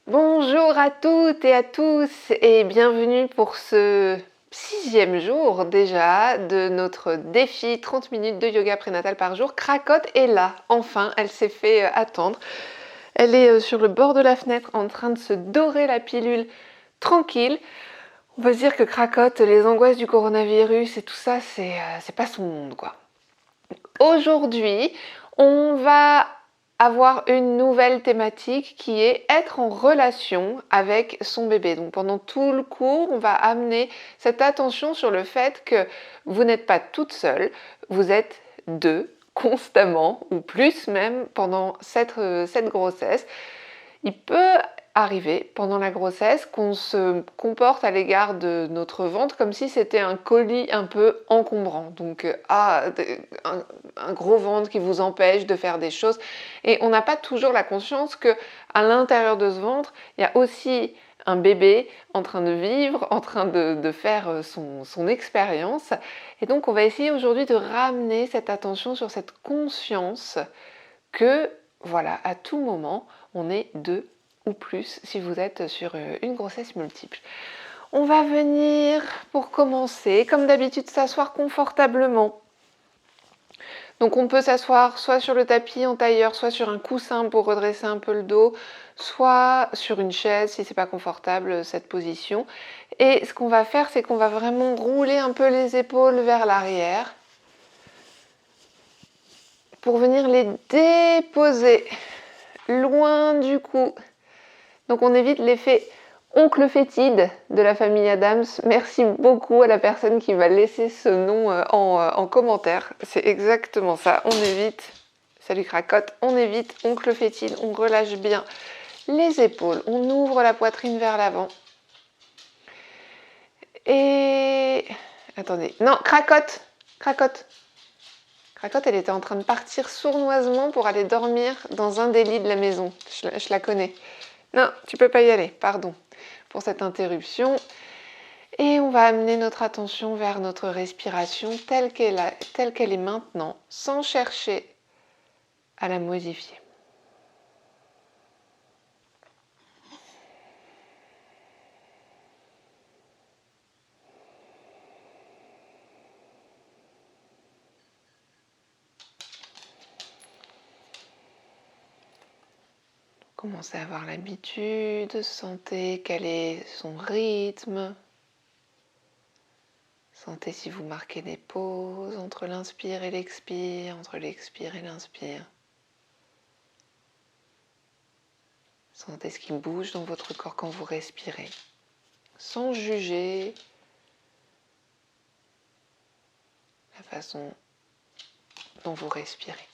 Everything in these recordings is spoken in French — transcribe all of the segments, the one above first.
Bonjour à toutes et à tous et bienvenue pour ce 6e jour déjà de notre défi 30 minutes de yoga prénatal par jour. Cracotte est là, enfin, elle s'est fait attendre. Elle est sur le bord de la fenêtre en train de se dorer la pilule tranquille. On peut se dire que Cracotte, les angoisses du coronavirus et tout ça, c'est pas son monde quoi. Aujourd'hui, on va avoir une nouvelle thématique qui est être en relation avec son bébé. Donc pendant tout le cours, on va amener cette attention sur le fait que vous n'êtes pas toute seule, vous êtes deux constamment ou plus même pendant cette grossesse. Il peut arriver pendant la grossesse qu'on se comporte à l'égard de notre ventre comme si c'était un colis un peu encombrant. Donc un gros ventre qui vous empêche de faire des choses. Et on n'a pas toujours la conscience que à l'intérieur de ce ventre, il y a aussi un bébé en train de vivre, en train de faire son expérience. Et donc on va essayer aujourd'hui de ramener cette attention sur cette conscience que, voilà, à tout moment, on est deux ou plus si vous êtes sur une grossesse multiple. On va venir, pour commencer, comme d'habitude, s'asseoir confortablement. Donc on peut s'asseoir soit sur le tapis en tailleur, soit sur un coussin pour redresser un peu le dos, soit sur une chaise si c'est pas confortable cette position. Et ce qu'on va faire, c'est qu'on va vraiment rouler un peu les épaules vers l'arrière pour venir les déposer loin du cou. Donc on évite l'effet oncle fétide de la famille Adams. Merci beaucoup à la personne qui va laisser ce nom en commentaire. C'est exactement ça. On évite, salut Cracotte, on évite oncle fétide. On relâche bien les épaules. On ouvre la poitrine vers l'avant. Et... attendez. Non, Cracotte. Cracotte, elle était en train de partir sournoisement pour aller dormir dans un des lits de la maison. Je la connais. Non, tu peux pas y aller, pardon pour cette interruption. Et on va amener notre attention vers notre respiration telle qu'elle est maintenant, sans chercher à la modifier. Commencez à avoir l'habitude, sentez quel est son rythme. Sentez si vous marquez des pauses entre l'inspire et l'expire, entre l'expire et l'inspire. Sentez ce qui bouge dans votre corps quand vous respirez, sans juger la façon dont vous respirez.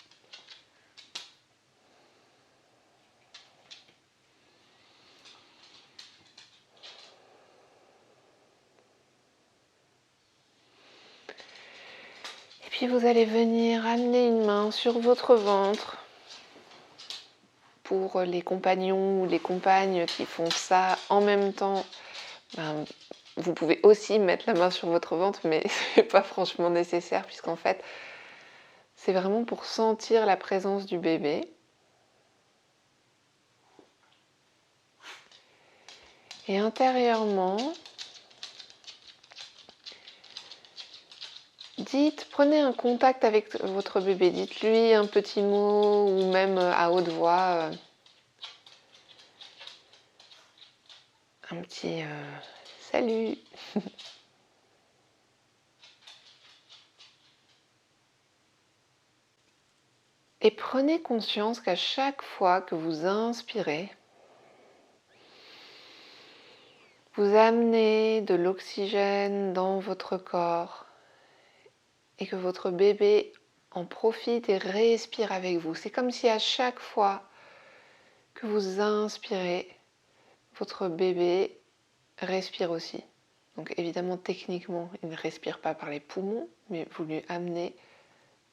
Puis vous allez venir amener une main sur votre ventre. Pour les compagnons ou les compagnes qui font ça en même temps, vous pouvez aussi mettre la main sur votre ventre, mais ce n'est pas franchement nécessaire puisqu'en fait, c'est vraiment pour sentir la présence du bébé. Et intérieurement, prenez un contact avec votre bébé, dites-lui un petit mot ou même à haute voix un petit salut. Et prenez conscience qu'à chaque fois que vous inspirez, vous amenez de l'oxygène dans votre corps et que votre bébé en profite et respire avec vous. C'est comme si à chaque fois que vous inspirez, votre bébé respire aussi. Donc évidemment, techniquement, il ne respire pas par les poumons, mais vous lui amenez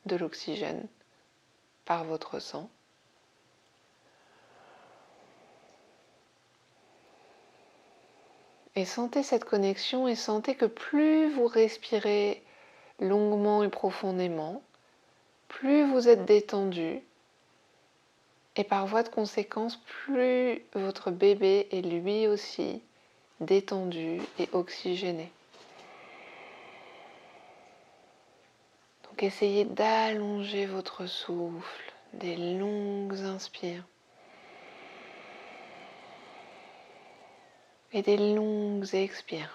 de l'oxygène par votre sang. Et sentez cette connexion et sentez que plus vous respirez longuement et profondément, plus vous êtes détendu Et par voie de conséquence, plus votre bébé est lui aussi détendu et oxygéné. Donc essayez d'allonger votre souffle, des longues inspires et des longues expires.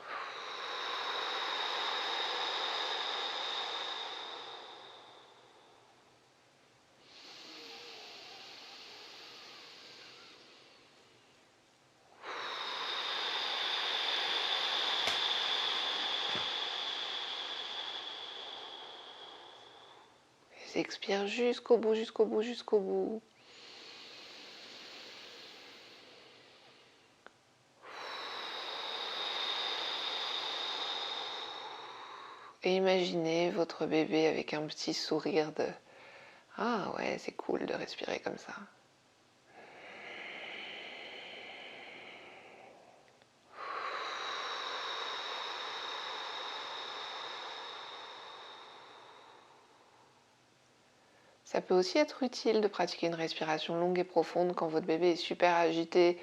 Expire jusqu'au bout, jusqu'au bout, jusqu'au bout. Et imaginez votre bébé avec un petit sourire de « Ah ouais, c'est cool de respirer comme ça ». Ça peut aussi être utile de pratiquer une respiration longue et profonde quand votre bébé est super agité,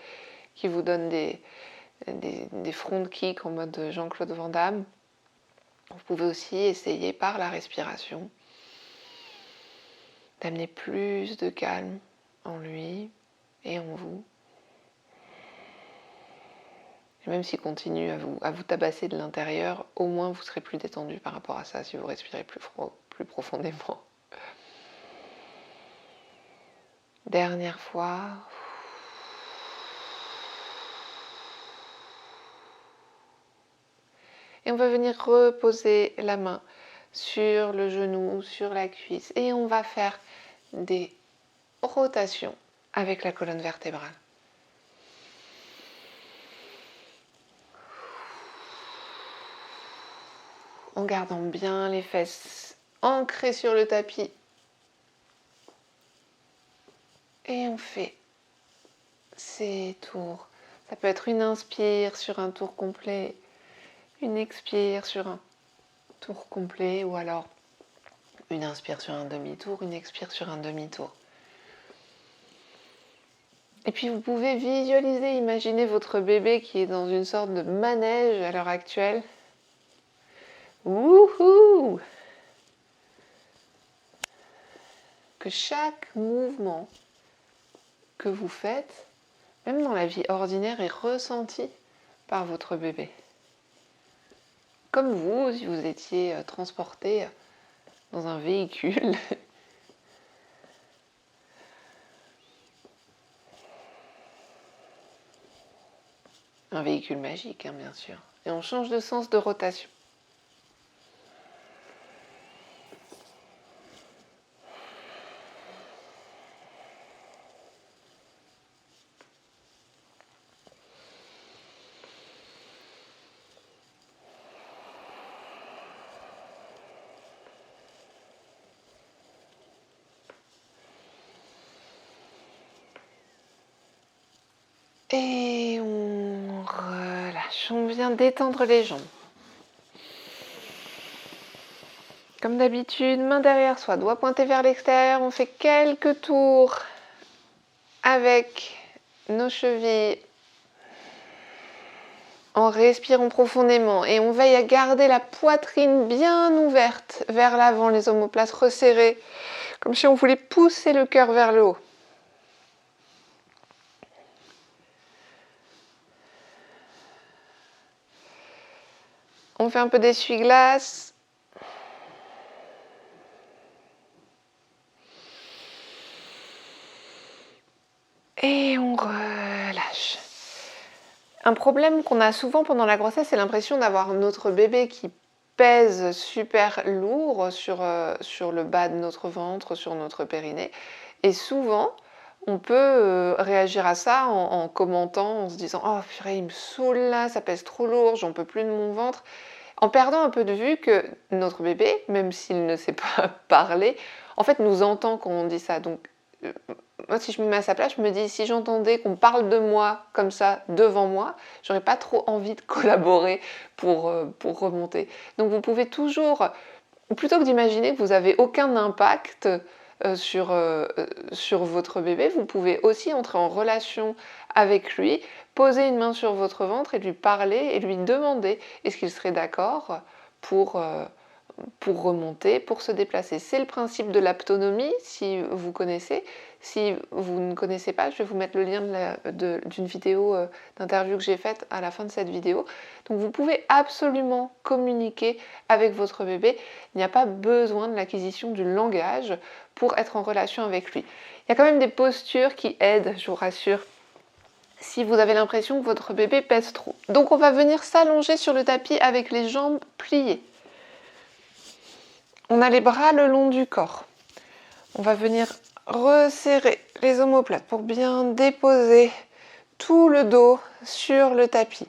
qui vous donne des front kicks en mode Jean-Claude Van Damme. Vous pouvez aussi essayer par la respiration d'amener plus de calme en lui et en vous. Et même s'il continue à vous tabasser de l'intérieur, au moins vous serez plus détendu par rapport à ça si vous respirez plus profondément. Dernière fois. Et on va venir reposer la main sur le genou, sur la cuisse. Et on va faire des rotations avec la colonne vertébrale. En gardant bien les fesses ancrées sur le tapis. Et on fait ces tours. Ça peut être une inspire sur un tour complet, une expire sur un tour complet, ou alors une inspire sur un demi-tour, une expire sur un demi-tour. Et puis vous pouvez visualiser, imaginer votre bébé qui est dans une sorte de manège à l'heure actuelle. Wouhou! Que chaque mouvement que vous faites, même dans la vie ordinaire, est ressenti par votre bébé. Comme vous, si vous étiez transporté dans un véhicule. Un véhicule magique, hein, bien sûr. Et on change de sens de rotation. Et on relâche. On vient détendre les jambes. Comme d'habitude, main derrière soi, doigt pointé vers l'extérieur. On fait quelques tours avec nos chevilles en respirant profondément. Et on veille à garder la poitrine bien ouverte vers l'avant, les omoplates resserrées, comme si on voulait pousser le cœur vers le haut. On fait un peu d'essuie-glace. Et on relâche. Un problème qu'on a souvent pendant la grossesse, c'est l'impression d'avoir notre bébé qui pèse super lourd sur le bas de notre ventre, sur notre périnée. Et souvent, on peut réagir à ça en commentant, en se disant « Oh purée, il me saoule là, ça pèse trop lourd, j'en peux plus de mon ventre ». En perdant un peu de vue que notre bébé, même s'il ne sait pas parler, en fait nous entend quand on dit ça. Donc moi, si je me mets à sa place, je me dis, si j'entendais qu'on parle de moi comme ça devant moi, j'aurais pas trop envie de collaborer pour remonter. Donc vous pouvez toujours, plutôt que d'imaginer que vous n'avez aucun impact sur votre bébé, vous pouvez aussi entrer en relation avec lui, poser une main sur votre ventre et lui parler et lui demander est-ce qu'il serait d'accord pour remonter, pour se déplacer. C'est le principe de l'aptonomie, si vous connaissez. Si vous ne connaissez pas, je vais vous mettre le lien d'une vidéo d'interview que j'ai faite à la fin de cette vidéo. Donc vous pouvez absolument communiquer avec votre bébé. Il n'y a pas besoin de l'acquisition du langage pour être en relation avec lui. Il y a quand même des postures qui aident, je vous rassure, si vous avez l'impression que votre bébé pèse trop. Donc on va venir s'allonger sur le tapis avec les jambes pliées. On a les bras le long du corps. On va venir resserrer les omoplates pour bien déposer tout le dos sur le tapis.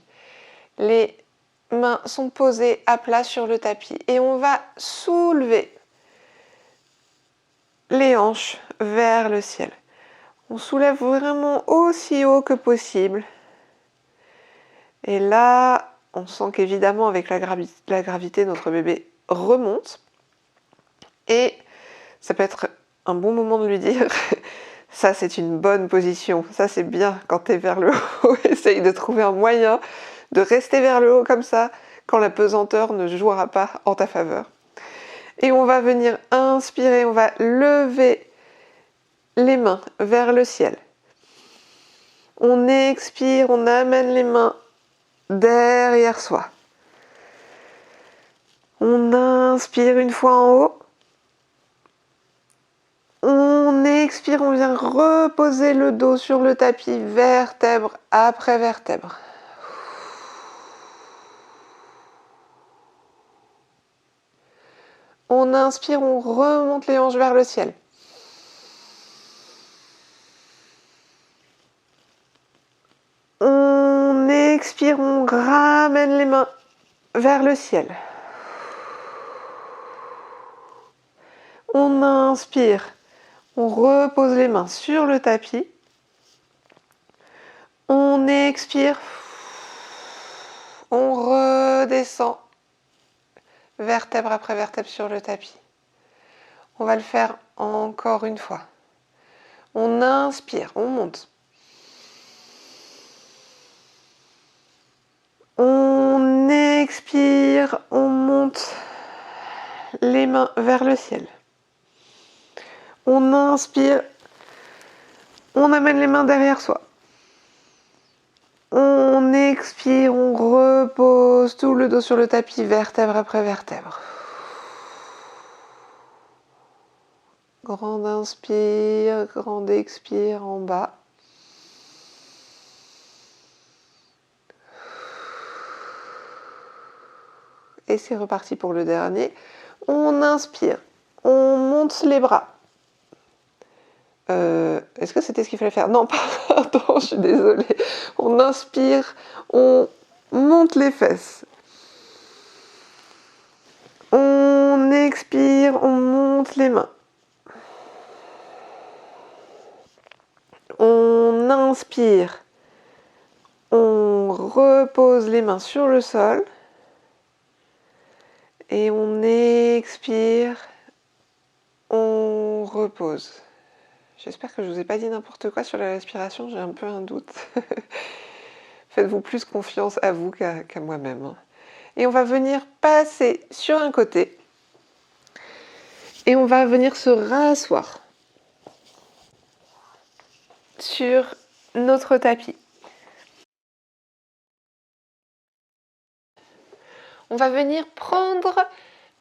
Les mains sont posées à plat sur le tapis et on va soulever les hanches vers le ciel. On soulève vraiment aussi haut que possible. Et là, on sent qu'évidemment avec la gravité, notre bébé remonte. Et ça peut être un bon moment de lui dire ça c'est une bonne position, ça c'est bien quand tu es vers le haut. Essaye de trouver un moyen de rester vers le haut comme ça quand la pesanteur ne jouera pas en ta faveur. Et on va venir inspirer, on va lever les mains vers le ciel. On expire, on amène les mains derrière soi. On inspire une fois en haut. On expire, on vient reposer le dos sur le tapis, vertèbre après vertèbre. On inspire, on remonte les hanches vers le ciel. On expire, on ramène les mains vers le ciel. On inspire, on repose les mains sur le tapis. On expire, on redescend vertèbre après vertèbre sur le tapis. On va le faire encore une fois. On inspire, on monte. On expire, on monte les mains vers le ciel. On inspire, on amène les mains derrière soi. On expire, on repose tout le dos sur le tapis, vertèbre après vertèbre. Grand inspire, grand expire en bas. Et c'est reparti pour le dernier. On inspire, on monte les bras. Est-ce que c'était ce qu'il fallait faire? Non, pardon, je suis désolée. On inspire, on monte les fesses. On expire, on monte les mains. On inspire, on repose les mains sur le sol. Et on expire, on repose. J'espère que je ne vous ai pas dit n'importe quoi sur la respiration, j'ai un peu un doute. Faites-vous plus confiance à vous qu'à moi-même. Et on va venir passer sur un côté. Et on va venir se rasseoir sur notre tapis. On va venir prendre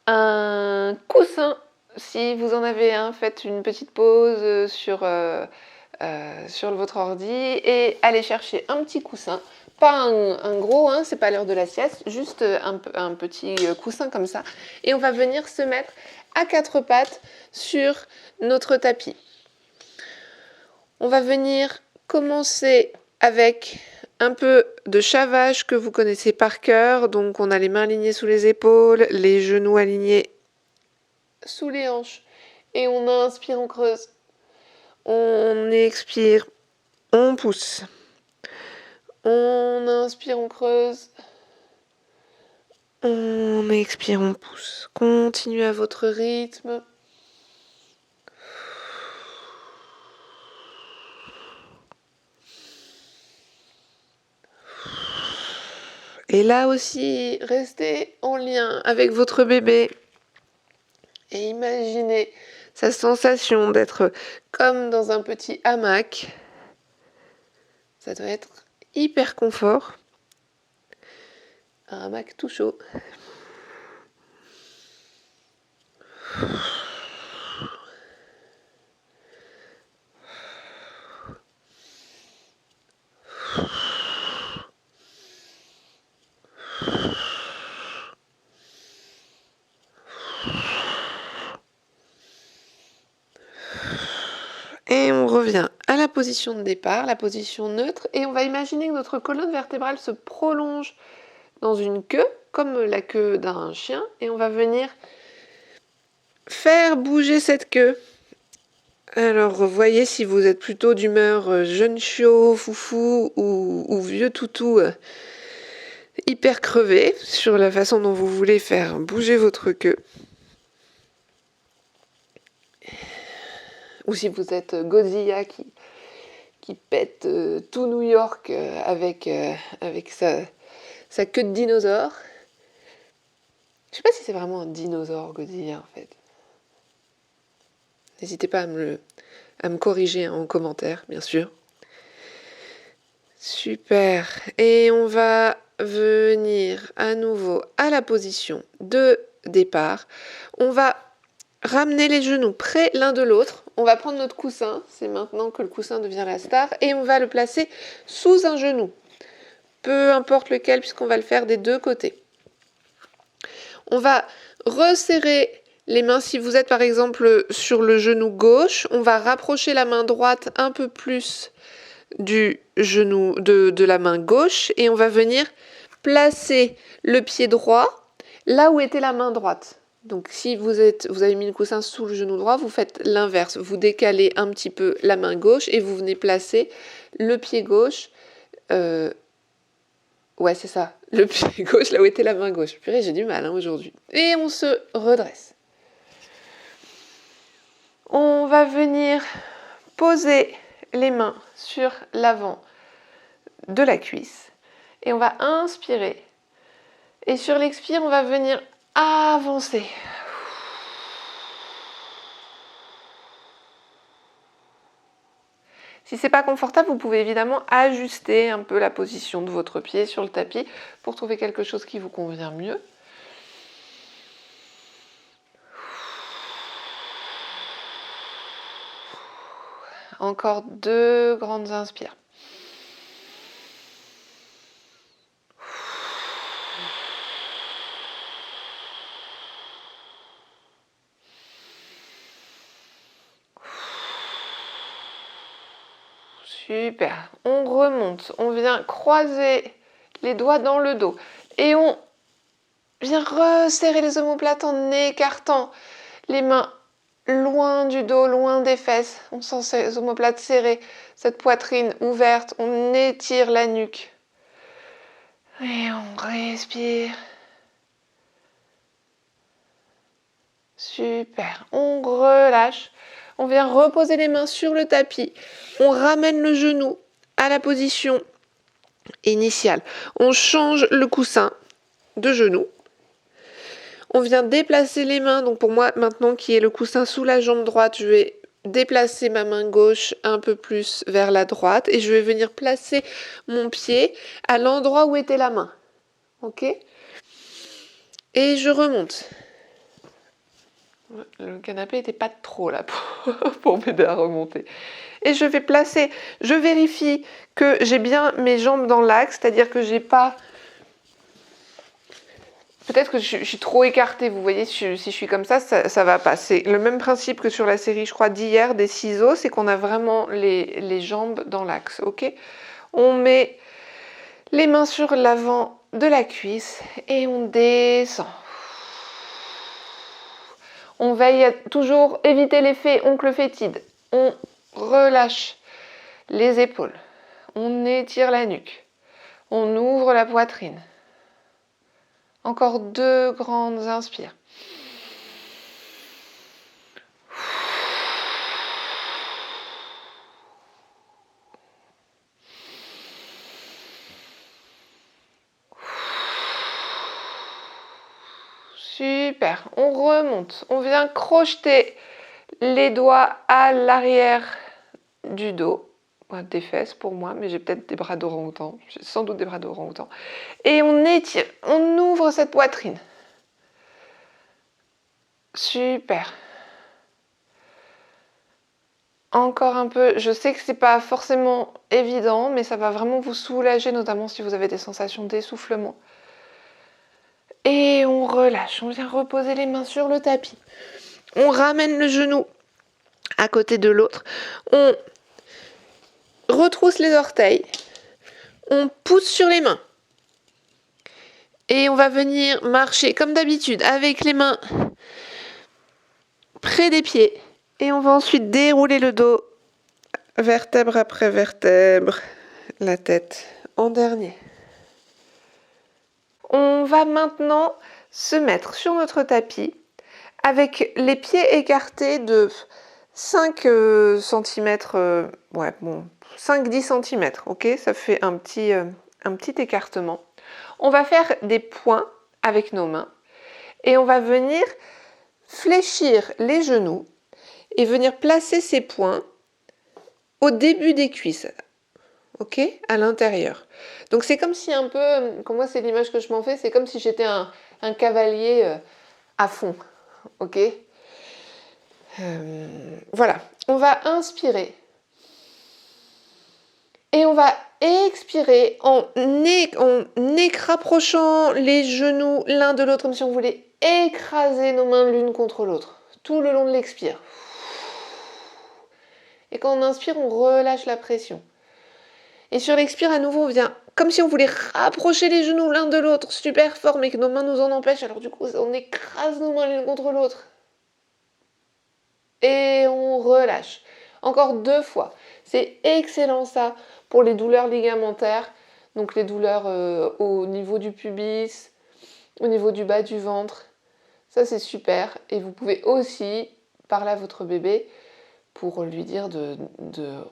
un coussin. Si vous en avez un, faites une petite pause sur votre ordi et allez chercher un petit coussin. Pas un gros, hein, c'est pas l'heure de la sieste, juste un petit coussin comme ça. Et on va venir se mettre à quatre pattes sur notre tapis. On va venir commencer avec un peu de chavage que vous connaissez par cœur. Donc on a les mains alignées sous les épaules, les genoux alignés sous les hanches. Et on inspire, on creuse. On expire, on pousse. On inspire, on creuse. On expire, on pousse. Continuez à votre rythme. Et là aussi, restez en lien avec votre bébé et imaginez sa sensation d'être comme dans un petit hamac. Ça doit être hyper confort. Un hamac tout chaud. Et on revient à la position de départ, la position neutre, et on va imaginer que notre colonne vertébrale se prolonge dans une queue, comme la queue d'un chien, et on va venir faire bouger cette queue. Alors, voyez si vous êtes plutôt d'humeur jeune chiot, foufou ou vieux toutou hyper crevé sur la façon dont vous voulez faire bouger votre queue. Ou si vous êtes Godzilla qui pète tout New York avec sa queue de dinosaure. Je sais pas si c'est vraiment un dinosaure, Godzilla, en fait. N'hésitez pas à me corriger en commentaire, bien sûr. Super. Et on va venir à nouveau à la position de départ. On va ramener les genoux près l'un de l'autre. On va prendre notre coussin. C'est maintenant que le coussin devient la star. Et on va le placer sous un genou. Peu importe lequel, puisqu'on va le faire des deux côtés. On va resserrer les mains. Si vous êtes par exemple sur le genou gauche, on va rapprocher la main droite un peu plus du genou de la main gauche et on va venir placer le pied droit là où était la main droite. Donc si vous avez mis le coussin sous le genou droit, vous faites l'inverse. Vous décalez un petit peu la main gauche et vous venez placer le pied gauche. Ouais, c'est ça. Le pied gauche là où était la main gauche. Purée, j'ai du mal aujourd'hui. Et on se redresse. On va venir poser les mains sur l'avant de la cuisse et on va inspirer. Et sur l'expire, on va venir avancer. Si c'est pas confortable, vous pouvez évidemment ajuster un peu la position de votre pied sur le tapis pour trouver quelque chose qui vous convient mieux. Encore 2 grandes inspires. Super. On remonte. On vient croiser les doigts dans le dos. Et on vient resserrer les omoplates en écartant les mains loin du dos, loin des fesses. On sent ces omoplates serrées, cette poitrine ouverte. On étire la nuque. Et on respire. Super. On relâche. On vient reposer les mains sur le tapis. On ramène le genou à la position initiale. On change le coussin de genou. On vient déplacer les mains. Donc pour moi, maintenant qui est le coussin sous la jambe droite, je vais déplacer ma main gauche un peu plus vers la droite et je vais venir placer mon pied à l'endroit où était la main. Ok ? Et je remonte. Le canapé n'était pas trop là pour m'aider à remonter. Et je vais placer, je vérifie que j'ai bien mes jambes dans l'axe, c'est-à-dire que j'ai pas... Peut-être que je suis trop écartée, vous voyez, si je suis comme ça va pas. C'est le même principe que sur la série, je crois, d'hier, des ciseaux, c'est qu'on a vraiment les jambes dans l'axe, ok ? On met les mains sur l'avant de la cuisse et on descend. On veille à toujours éviter l'effet oncle fétide. On relâche les épaules. On étire la nuque. On ouvre la poitrine. Encore 2 grandes inspires. Super. On remonte. On vient crocheter les doigts à l'arrière du dos. Des fesses pour moi, mais j'ai peut-être des bras d'orang-outan. J'ai sans doute des bras d'orang-outan. Et on étire, on ouvre cette poitrine. Super. Encore un peu. Je sais que c'est pas forcément évident, mais ça va vraiment vous soulager, notamment si vous avez des sensations d'essoufflement. Et on relâche. On vient reposer les mains sur le tapis. On ramène le genou à côté de l'autre. On retrousse les orteils. On pousse sur les mains. Et on va venir marcher comme d'habitude avec les mains près des pieds. Et on va ensuite dérouler le dos, vertèbre après vertèbre, la tête en dernier. On va maintenant se mettre sur notre tapis avec les pieds écartés de 5 cm, 5-10 cm, ok? Ça fait un petit écartement. On va faire des points avec nos mains et on va venir fléchir les genoux et venir placer ces points au début des cuisses, ok, à l'intérieur. Donc c'est comme si un peu, comme moi c'est l'image que je m'en fais, c'est comme si j'étais un cavalier à fond, ok. Voilà, on va inspirer et on va expirer en rapprochant les genoux l'un de l'autre comme si on voulait écraser nos mains l'une contre l'autre tout le long de l'expire. Et quand on inspire, on relâche la pression. Et sur l'expire, à nouveau, on vient comme si on voulait rapprocher les genoux l'un de l'autre super fort, mais que nos mains nous en empêchent. Alors du coup, on écrase nos mains l'une contre l'autre. Et on relâche. Encore 2 fois. C'est excellent ça pour les douleurs ligamentaires. Donc les douleurs au niveau du pubis, au niveau du bas du ventre. Ça, c'est super. Et vous pouvez aussi parler à votre bébé pour lui dire de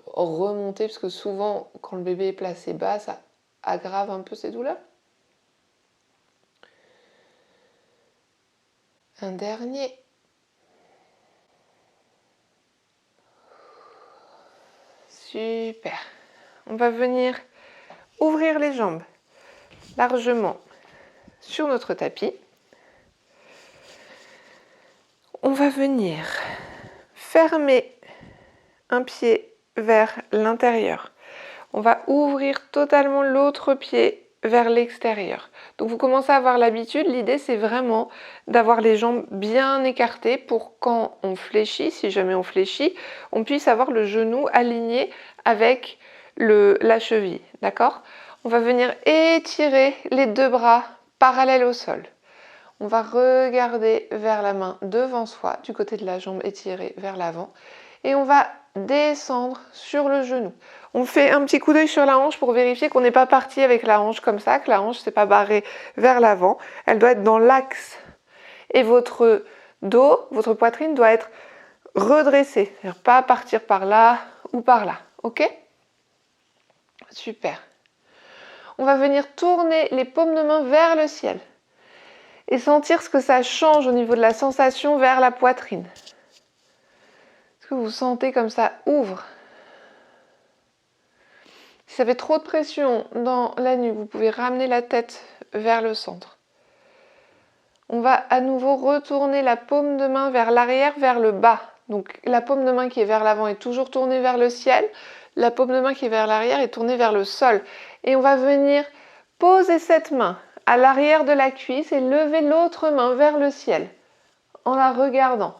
remonter, parce que souvent, quand le bébé est placé bas, ça aggrave un peu ses douleurs. Un dernier. Super. On va venir ouvrir les jambes largement sur notre tapis. On va venir fermer un pied vers l'intérieur. On va ouvrir totalement l'autre pied vers l'extérieur. Donc vous commencez à avoir l'habitude. L'idée, c'est vraiment d'avoir les jambes bien écartées pour quand on fléchit, si jamais on fléchit, on puisse avoir le genou aligné avec la cheville. D'accord ? On va venir étirer les 2 bras parallèles au sol. On va regarder vers la main devant soi, du côté de la jambe étirée vers l'avant. Et on va descendre sur le genou. On fait un petit coup d'œil sur la hanche pour vérifier qu'on n'est pas parti avec la hanche comme ça, que la hanche ne s'est pas barrée vers l'avant. Elle doit être dans l'axe. Et votre dos, votre poitrine doit être redressée. C'est-à-dire pas partir par là ou par là. Ok ? Super. On va venir tourner les paumes de main vers le ciel. Et sentir ce que ça change au niveau de la sensation vers la poitrine. Est-ce que vous sentez comme ça ouvre ? Si ça fait trop de pression dans la nuque, vous pouvez ramener la tête vers le centre. On va à nouveau retourner la paume de main vers l'arrière, vers le bas. Donc la paume de main qui est vers l'avant est toujours tournée vers le ciel. La paume de main qui est vers l'arrière est tournée vers le sol. Et on va venir poser cette main à l'arrière de la cuisse et lever l'autre main vers le ciel en la regardant.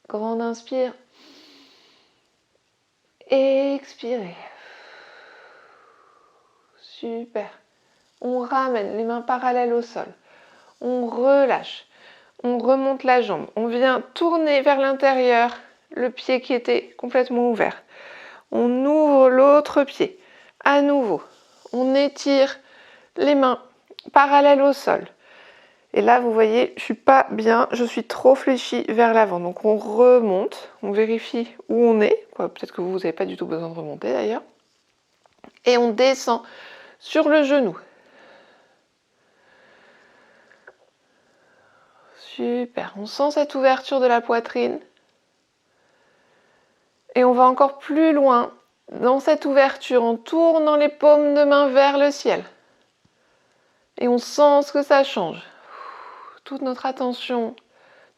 Grande inspire. Expirez. Super. On ramène les mains parallèles au sol. On relâche. On remonte la jambe. On vient tourner vers l'intérieur le pied qui était complètement ouvert. On ouvre l'autre pied. À nouveau, on étire les mains parallèles au sol. Et là, vous voyez, je ne suis pas bien, je suis trop fléchie vers l'avant. Donc on remonte, on vérifie où on est. Peut-être que vous n'avez pas du tout besoin de remonter d'ailleurs. Et on descend sur le genou. Super, on sent cette ouverture de la poitrine. Et on va encore plus loin dans cette ouverture en tournant les paumes de main vers le ciel. Et on sent ce que ça change. Toute notre attention,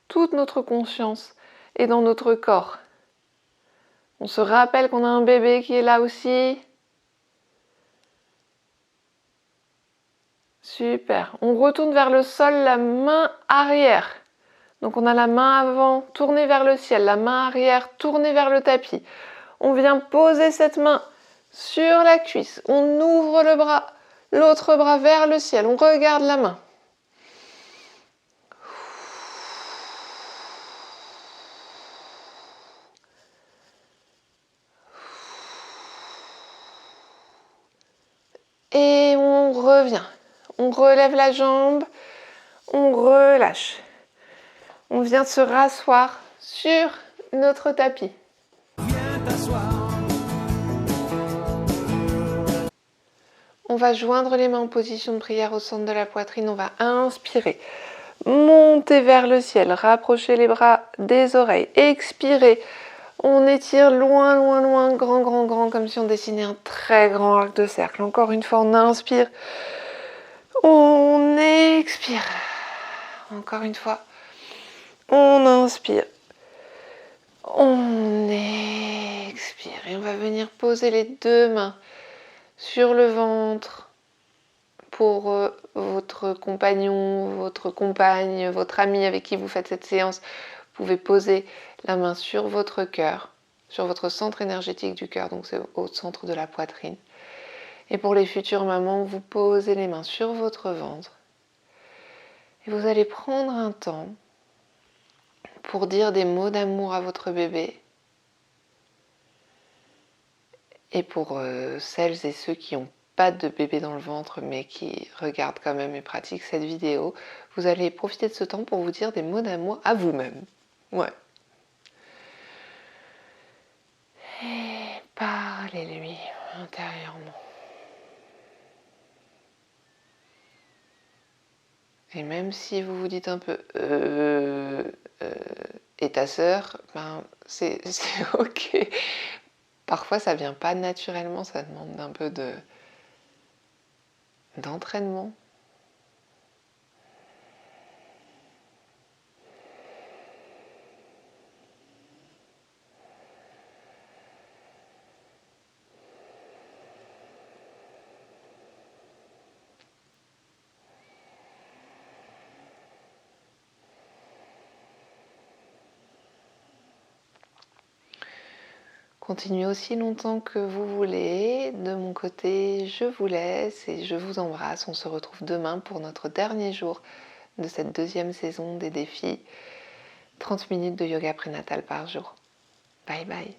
toute notre conscience est dans notre corps. On se rappelle qu'on a un bébé qui est là aussi. Super. On retourne vers le sol, la main arrière. Donc on a la main avant tournée vers le ciel, la main arrière tournée vers le tapis. On vient poser cette main sur la cuisse. On ouvre le bras, l'autre bras vers le ciel. On regarde la main. Et on revient. On relève la jambe. On relâche. On vient se rasseoir sur notre tapis. On va joindre les mains en position de prière au centre de la poitrine. On va inspirer, monter vers le ciel, rapprocher les bras des oreilles. Expirer, on étire loin, loin, loin, grand, grand, grand, comme si on dessinait un très grand arc de cercle. Encore une fois, on inspire, on expire. Encore une fois, on inspire, on expire. Et on va venir poser les deux mains sur le ventre pour votre compagnon, votre compagne, votre ami avec qui vous faites cette séance. Vous pouvez poser la main sur votre cœur, sur votre centre énergétique du cœur, donc c'est au centre de la poitrine. Et pour les futures mamans, vous posez les mains sur votre ventre. Et vous allez prendre un temps pour dire des mots d'amour à votre bébé. Et pour celles et ceux qui n'ont pas de bébé dans le ventre mais qui regardent quand même et pratiquent cette vidéo, vous allez profiter de ce temps pour vous dire des mots d'amour à vous-même. Ouais. Et parlez-lui intérieurement. Et même si vous vous dites un peu et ta sœur, ben c'est ok. Parfois ça vient pas naturellement, ça demande un peu d'entraînement. Continuez aussi longtemps que vous voulez. De mon côté, je vous laisse et je vous embrasse. On se retrouve demain pour notre dernier jour de cette deuxième saison des défis 30 minutes de yoga prénatal par jour. Bye bye.